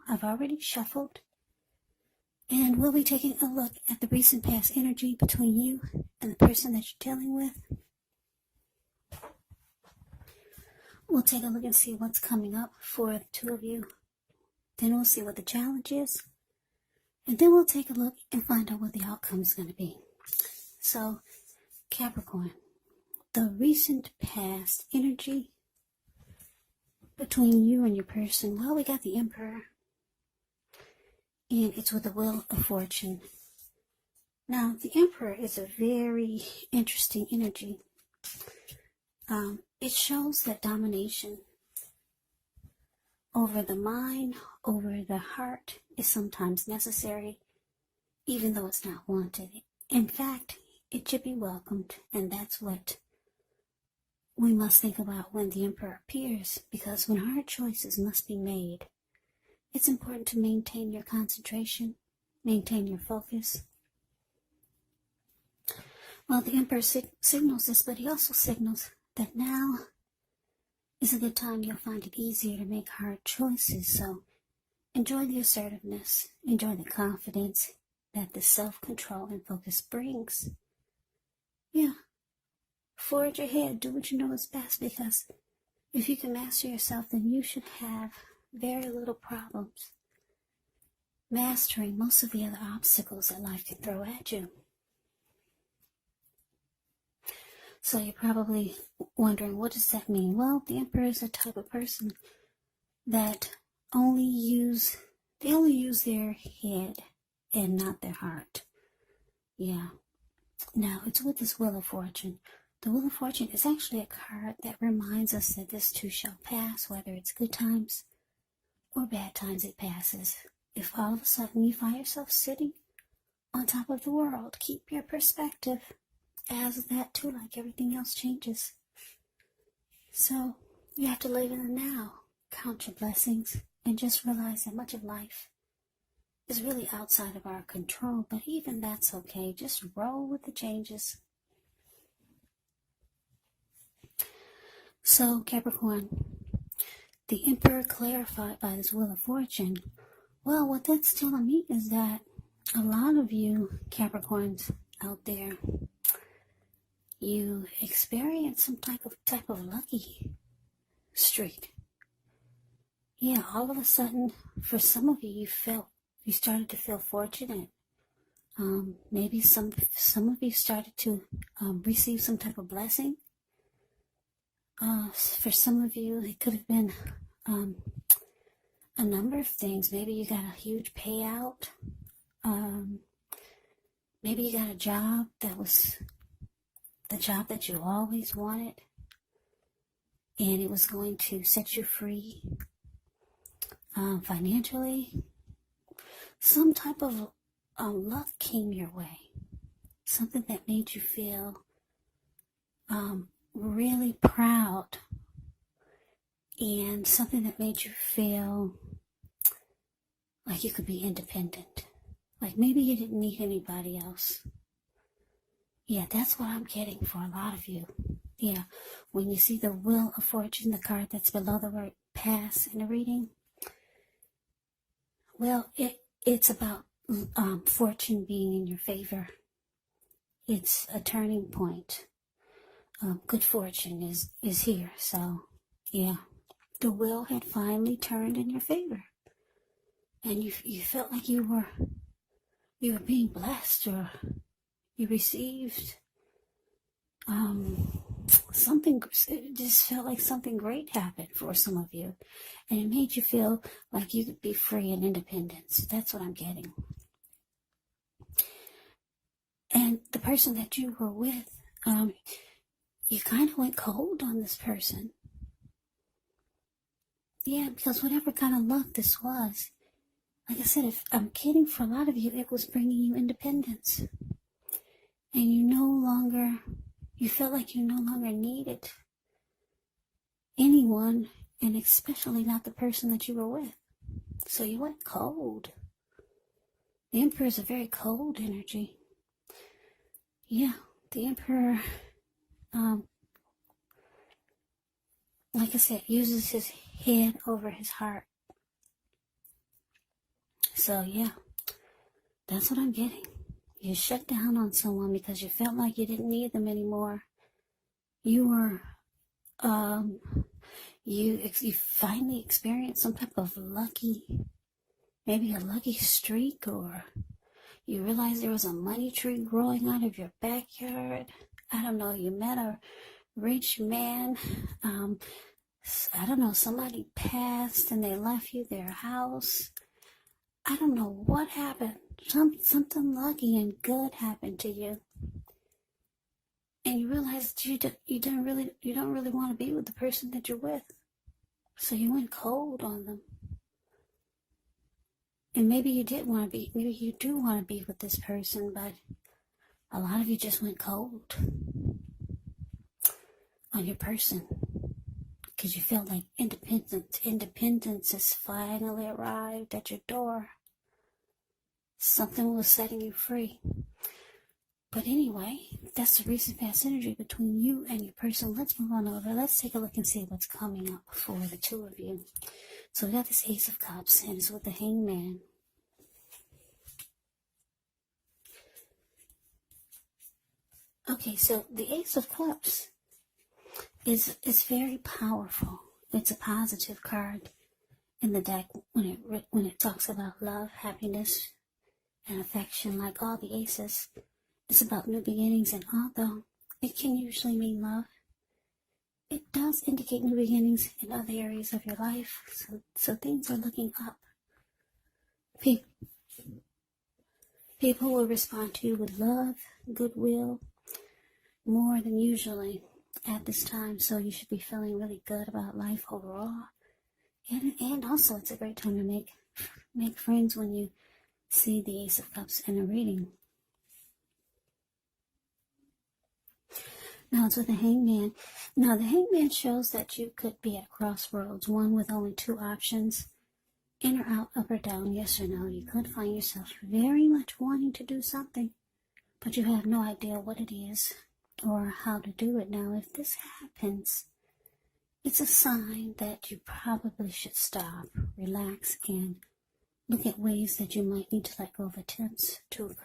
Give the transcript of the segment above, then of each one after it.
I've already shuffled, and we'll be taking a look at the recent past energy between you and the person that you're dealing with. We'll take a look and see what's coming up for the two of you. Then we'll see what the challenge is. And then we'll take a look and find out what the outcome is going to be. So, Capricorn, the recent past energy between you and your person. Well, we got the Emperor. And it's with the Wheel of Fortune. Now, the Emperor is a very interesting energy. It shows that domination over the mind, over the heart, is sometimes necessary, even though it's not wanted. In fact, it should be welcomed, and that's what we must think about when the Emperor appears, because when hard choices must be made, it's important to maintain your concentration, maintain your focus. Well, the Emperor signals this, but he also signals that now is a good time. You'll find it easier to make hard choices. So enjoy the assertiveness, enjoy the confidence that the self-control and focus brings. Yeah, forge ahead, do what you know is best, because if you can master yourself, then you should have very little problems mastering most of the other obstacles that life can throw at you. So you're probably wondering, what does that mean? Well, the Emperor is a type of person that they only use their head and not their heart. Yeah. Now, it's with this Wheel of Fortune. The Wheel of Fortune is actually a card that reminds us that this too shall pass, whether it's good times or bad times, it passes. If all of a sudden you find yourself sitting on top of the world, keep your perspective, as that too, like everything else, changes. So you have to live in the now, count your blessings, and just realize that much of life is really outside of our control, but even that's okay. Just roll with the changes. So, Capricorn, the Emperor clarified by this Wheel of Fortune. Well, what that's telling me is that a lot of you Capricorns out there, you experience some type of lucky streak. Yeah, all of a sudden, for some of you, you started to feel fortunate. Maybe some of you started to receive some type of blessing. For some of you, it could have been a number of things. Maybe you got a huge payout. Maybe you got a job that was the job that you always wanted, and it was going to set you free financially. Some type of luck came your way. Something that made you feel really proud, and something that made you feel like you could be independent. Like maybe you didn't need anybody else. Yeah, that's what I'm getting for a lot of you. Yeah, when you see the Wheel of Fortune, the card that's below the word pass in a reading, well, it's about fortune being in your favor. It's a turning point. Good fortune is here. So, yeah, the wheel had finally turned in your favor, and you felt like you were being blessed, or you received something. It just felt like something great happened for some of you, and it made you feel like you could be free and independent. That's what I'm getting. And the person that you were with, you kind of went cold on this person. Yeah, because whatever kind of luck this was, like I said, if I'm kidding, for a lot of you, it was bringing you independence. And you felt like you no longer needed anyone, and especially not the person that you were with. So you went cold. The Emperor is a very cold energy. Yeah, the Emperor, like I said, uses his head over his heart. So yeah, that's what I'm getting. You shut down on someone because you felt like you didn't need them anymore. You were, you finally experienced some type of maybe a lucky streak, or you realized there was a money tree growing out of your backyard. I don't know, you met a rich man. I don't know, somebody passed and they left you their house. I don't know what happened. Something lucky and good happened to you. And you realized you don't really want to be with the person that you're with. So you went cold on them. And maybe you do want to be with this person, but a lot of you just went cold on your person because you felt like independence has finally arrived at your door. Something was setting you free. But anyway, that's the recent past energy between you and your person. Let's move on over. Let's take a look and see what's coming up for the two of you. So we got this Ace of Cups, and it's with the Hangman. Okay, so the Ace of Cups is very powerful. It's a positive card in the deck when it talks about love, happiness, and affection. Like all the aces, it's about new beginnings, and although it can usually mean love, it does indicate new beginnings in other areas of your life. So things are looking up. People will respond to you with love, goodwill, more than usually at this time. So you should be feeling really good about life overall. And also it's a great time to make friends when you see the Ace of Cups in a reading. Now it's with the Hangman. Now the Hangman shows that you could be at crossroads, one with only two options, in or out, up or down, yes or no. You could find yourself very much wanting to do something, but you have no idea what it is or how to do it. Now if this happens, it's a sign that you probably should stop, relax, and look at ways that you might need to let go of attempts to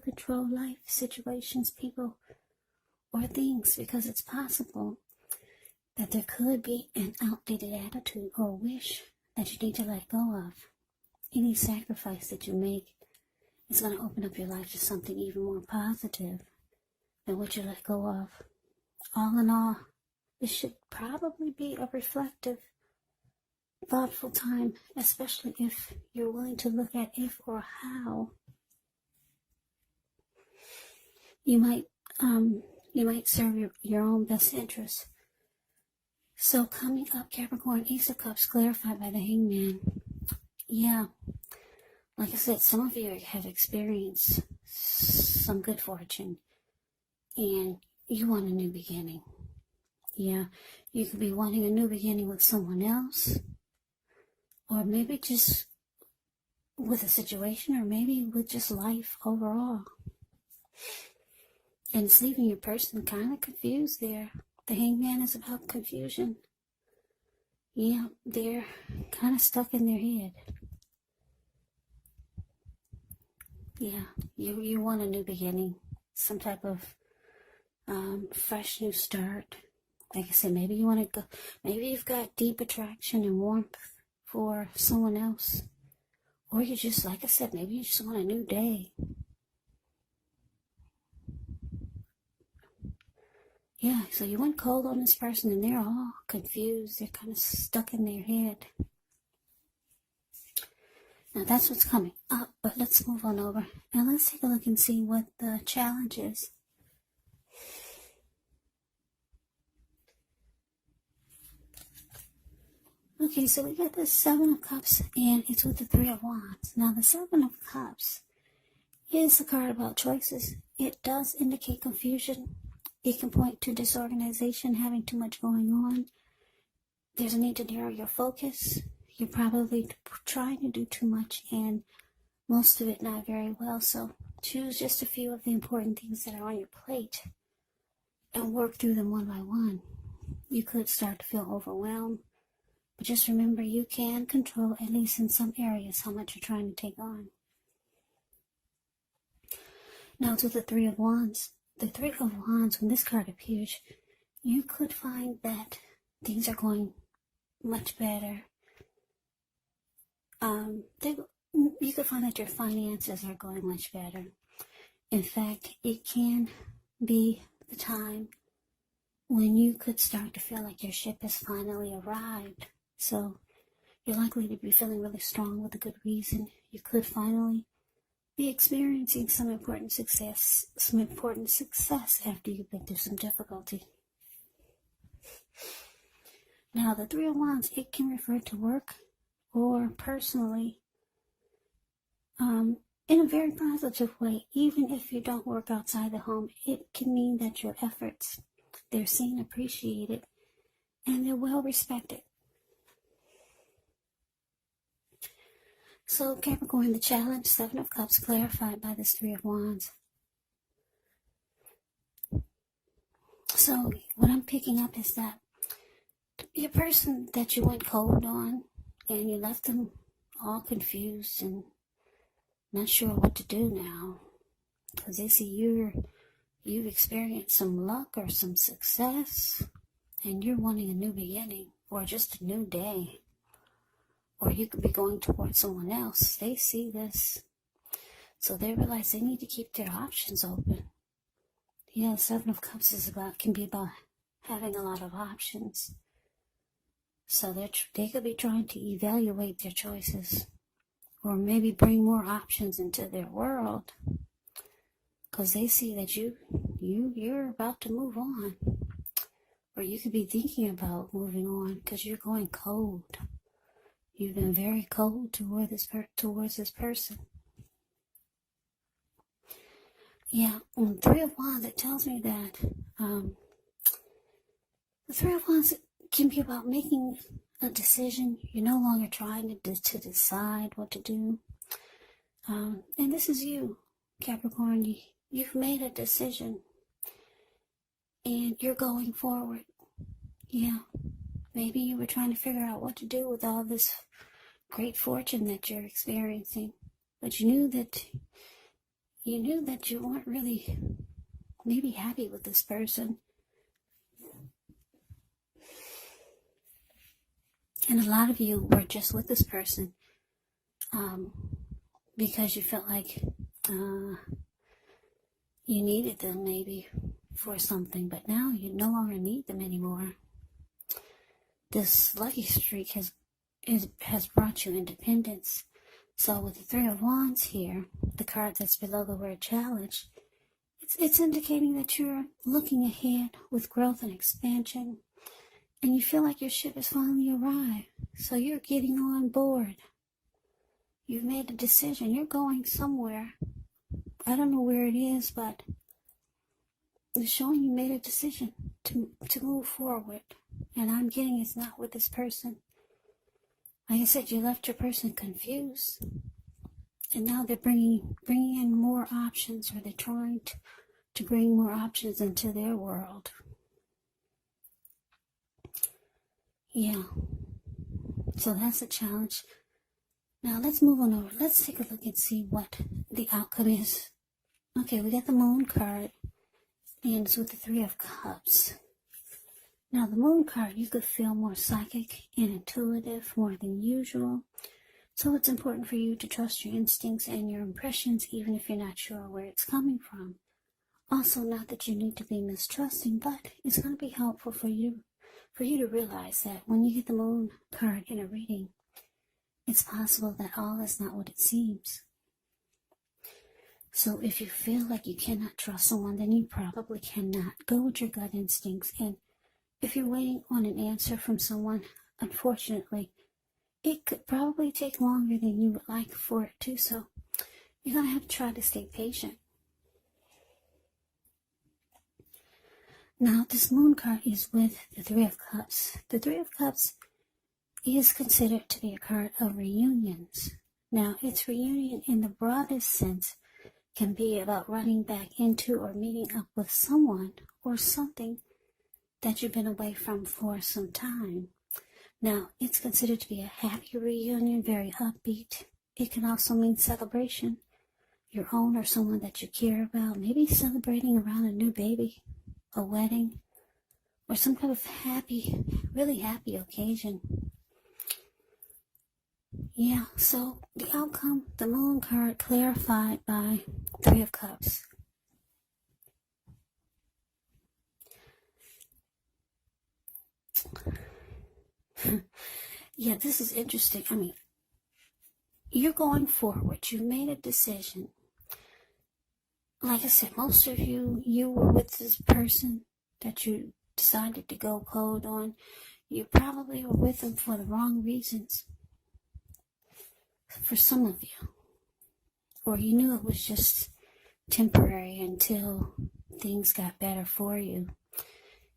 control life, situations, people, or things, because it's possible that there could be an outdated attitude or wish that you need to let go of. Any sacrifice that you make is going to open up your life to something even more positive than what you let go of. All in all, this should probably be a reflective, thoughtful time, especially if you're willing to look at if or how you might serve your own best interests. So coming up, Capricorn, Ace of Cups, clarified by the Hangman. Yeah, like I said, some of you have experienced some good fortune, and you want a new beginning. Yeah, you could be wanting a new beginning with someone else, or maybe just with a situation, or maybe with just life overall. And it's leaving your person kind of confused there. The Hangman is about confusion. Yeah, they're kind of stuck in their head. Yeah, you want a new beginning, some type of fresh new start. Like I said, maybe you want to go, maybe you've got deep attraction and warmth for someone else. Or you just, like I said, maybe you just want a new day. Yeah, so you went cold on this person and they're all confused. They're kind of stuck in their head. Now that's what's coming up, but let's move on over. Now let's take a look and see what the challenge is. Okay, so we got the Seven of Cups, and it's with the Three of Wands. Now the Seven of Cups is a card about choices. It does indicate confusion. It can point to disorganization, having too much going on. There's a need to narrow your focus. You're probably trying to do too much and most of it not very well. So choose just a few of the important things that are on your plate and work through them one by one. You could start to feel overwhelmed, But just remember, you can control, at least in some areas, how much you're trying to take on. Now to the Three of Wands. The Three of Wands, when this card appears, you could find that things are going much better. You could find that your finances are going much better. In fact, it can be the time when you could start to feel like your ship has finally arrived. So you're likely to be feeling really strong with a good reason. You could finally be experiencing some important success after you've been through some difficulty. Now, the Three of Wands, it can refer to work or personally, in a very positive way. Even if you don't work outside the home, it can mean that your efforts, they're seen, appreciated, and they're well respected. So Capricorn, the challenge, Seven of Cups, clarified by this Three of Wands. So what I'm picking up is that your person that you went cold on and you left them all confused and not sure what to do now, because they see you've experienced some luck or some success and you're wanting a new beginning or just a new day. Or you could be going towards someone else. They see this, so they realize they need to keep their options open. Yeah, Seven of Cups can be about having a lot of options. So they could be trying to evaluate their choices, or maybe bring more options into their world, because they see that you're about to move on, or you could be thinking about moving on because you're going cold. You've been very cold towards this person. Yeah, on Three of Wands, it tells me that the Three of Wands can be about making a decision. You're no longer trying to decide what to do. And this is you, Capricorn. You've made a decision, and you're going forward. Yeah, maybe you were trying to figure out what to do with all this great fortune that you're experiencing, but you knew that you weren't really maybe happy with this person, and a lot of you were just with this person because you felt like you needed them maybe for something, but now you no longer need them anymore. This lucky streak has brought you independence. So with the Three of Wands here, the card that's below the word challenge, it's indicating that you're looking ahead with growth and expansion, and you feel like your ship has finally arrived. So you're getting on board. You've made a decision. You're going somewhere. I don't know where it is, but it's showing you made a decision to move forward. And I'm getting it's not with this person. Like I said, you left your person confused, and now they're bringing in more options, or they're trying to bring more options into their world. Yeah, so that's a challenge. Now let's move on over. Let's take a look and see what the outcome is. Okay, we got the Moon card, and it's with the Three of Cups. Now, the Moon card, you could feel more psychic and intuitive more than usual. So it's important for you to trust your instincts and your impressions, even if you're not sure where it's coming from. Also, not that you need to be mistrusting, but it's going to be helpful for you to realize that when you get the Moon card in a reading, it's possible that all is not what it seems. So if you feel like you cannot trust someone, then you probably cannot. Go with your gut instincts, and if you're waiting on an answer from someone, unfortunately, it could probably take longer than you would like for it to, so you're going to have to try to stay patient. Now, this Moon card is with the Three of Cups. The Three of Cups is considered to be a card of reunions. Now, its reunion in the broadest sense can be about running back into or meeting up with someone or something that you've been away from for some time. Now, it's considered to be a happy reunion, very upbeat. It can also mean celebration, your own or someone that you care about, maybe celebrating around a new baby, a wedding, or some kind of happy, really happy occasion. Yeah, so the outcome, the Moon card clarified by Three of Cups. Yeah, this is interesting. I mean, you're going forward. You made a decision. Like I said, most of you were with this person that you decided to go cold on. You probably were with them for the wrong reasons. For some of you. Or you knew it was just temporary until things got better for you.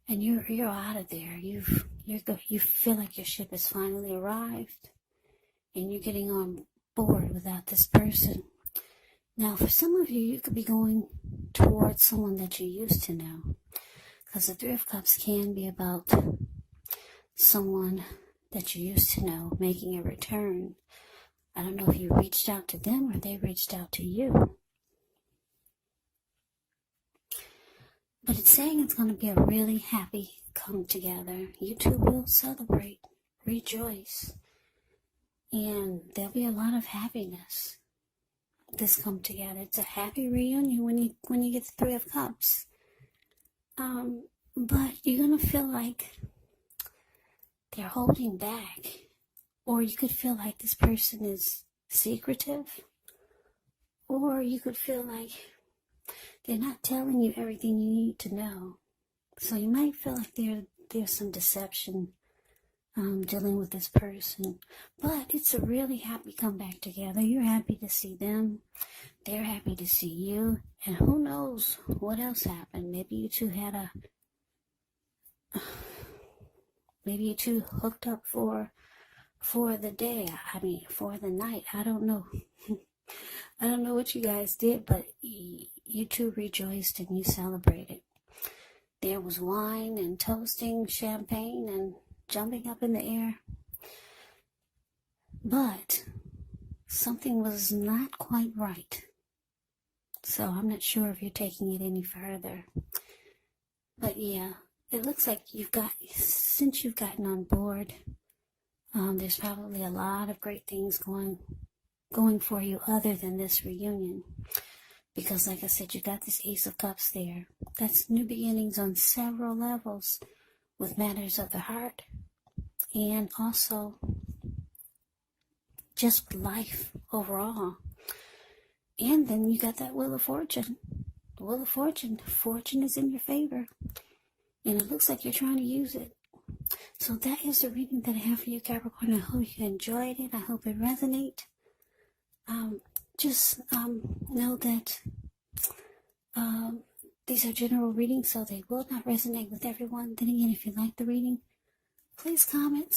And you're out of there. You feel like your ship has finally arrived. And you're getting on board without this person. Now, for some of you, you could be going towards someone that you used to know. Because the Three of Cups can be about someone that you used to know making a return. I don't know if you reached out to them or they reached out to you. But it's saying it's going to be a really happy come together. You two will celebrate, rejoice. And there'll be a lot of happiness. This come together. It's a happy reunion when you get the Three of Cups. But you're gonna feel like they're holding back, or you could feel like this person is secretive, or you could feel like they're not telling you everything you need to know. So you might feel like there's some deception dealing with this person. But it's a really happy comeback together. You're happy to see them. They're happy to see you. And who knows what else happened. Maybe you two had maybe you two hooked up for the day. For the night. I don't know. I don't know what you guys did, but you two rejoiced and you celebrated. There was wine and toasting, champagne, and jumping up in the air. But something was not quite right. So I'm not sure if you're taking it any further. But yeah, it looks like since you've gotten on board, there's probably a lot of great things going for you other than this reunion. Because like I said, you got this Ace of Cups there. That's new beginnings on several levels with matters of the heart and also just with life overall. And then you got that Wheel of Fortune. The Wheel of Fortune. Fortune is in your favor. And it looks like you're trying to use it. So that is the reading that I have for you, Capricorn. I hope you enjoyed it. I hope it resonates. Just know that these are general readings, so they will not resonate with everyone. Then again, if you like the reading, please comment,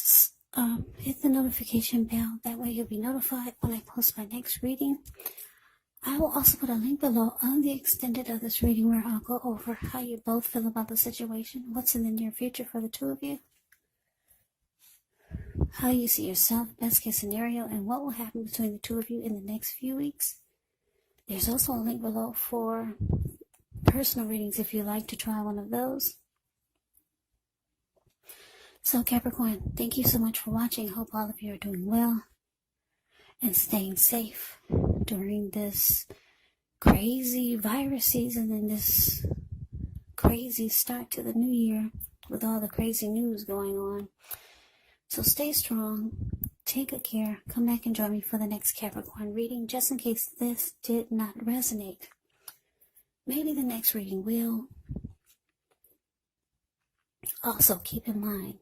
hit the notification bell. That way you'll be notified when I post my next reading. I will also put a link below on the extended of this reading where I'll go over how you both feel about the situation, what's in the near future for the two of you, how you see yourself, best case scenario, and what will happen between the two of you in the next few weeks. There's also a link below for personal readings if you'd like to try one of those. So Capricorn, thank you so much for watching. I hope all of you are doing well and staying safe during this crazy virus season and this crazy start to the new year with all the crazy news going on. So stay strong, take good care, come back and join me for the next Capricorn reading, just in case this did not resonate. Maybe the next reading will. Also keep in mind,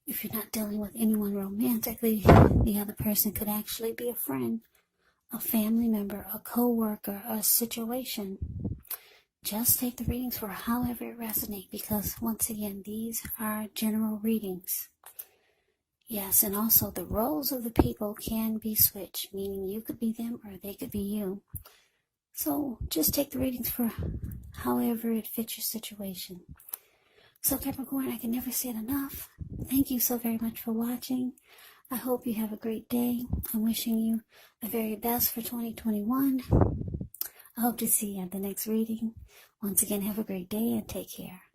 if you're not dealing with anyone romantically, the other person could actually be a friend, a family member, a co-worker, a situation. Just take the readings for however it resonates, because once again, these are general readings. Yes, and also the roles of the people can be switched, meaning you could be them or they could be you. So just take the readings for however it fits your situation. So Capricorn, I can never say it enough. Thank you so very much for watching. I hope you have a great day. I'm wishing you the very best for 2021. I hope to see you at the next reading. Once again, have a great day and take care.